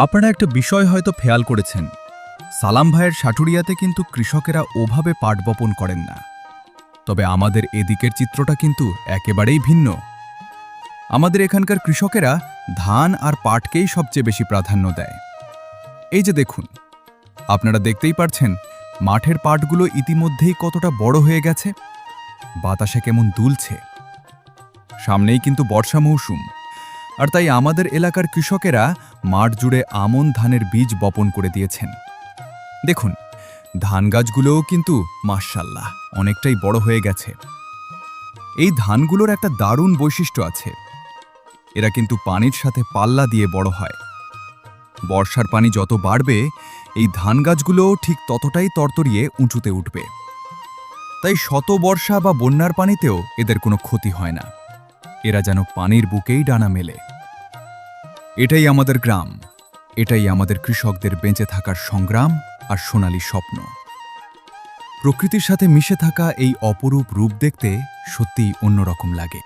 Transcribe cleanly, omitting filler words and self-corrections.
আপনারা একটা বিষয় হয়তো খেয়াল করেছেন, সালাম ভাইয়ের সাটুরিয়াতে কিন্তু কৃষকেরা ওভাবে পাট বপন করেন না। তবে আমাদের এদিকের চিত্রটা কিন্তু একেবারেই ভিন্ন। আমাদের এখানকার কৃষকেরা ধান আর পাটকেই সবচেয়ে বেশি প্রাধান্য দেয়। এই যে দেখুন, আপনারা দেখতেই পারছেন মাঠের পাটগুলো ইতিমধ্যেই কতটা বড় হয়ে গেছে, বাতাসে কেমন দুলছে। সামনেই কিন্তু বর্ষা মৌসুম, আর তাই আমাদের এলাকার কৃষকেরা মাঠ জুড়ে আমন ধানের বীজ বপন করে দিয়েছেন। দেখুন, ধান গাছগুলোও কিন্তু মাশাআল্লাহ অনেকটাই বড় হয়ে গেছে। এই ধানগুলোর একটা দারুণ বৈশিষ্ট্য আছে, এরা কিন্তু পানির সাথে পাল্লা দিয়ে বড় হয়। বর্ষার পানি যত বাড়বে, এই ধান গাছগুলোও ঠিক ততটাই তরতরিয়ে উঁচুতে উঠবে। তাই শত বর্ষা বা বন্যার পানিতেও এদের কোনো ক্ষতি হয় না, এরা যেন পানির বুকেই ডানা মেলে। এটাই আমাদের গ্রাম, এটাই আমাদের কৃষকদের বেঁচে থাকার সংগ্রাম আর সোনালী স্বপ্ন। প্রকৃতির সাথে মিশে থাকা এই অপরূপ রূপ দেখতে সত্যিই অন্যরকম লাগে।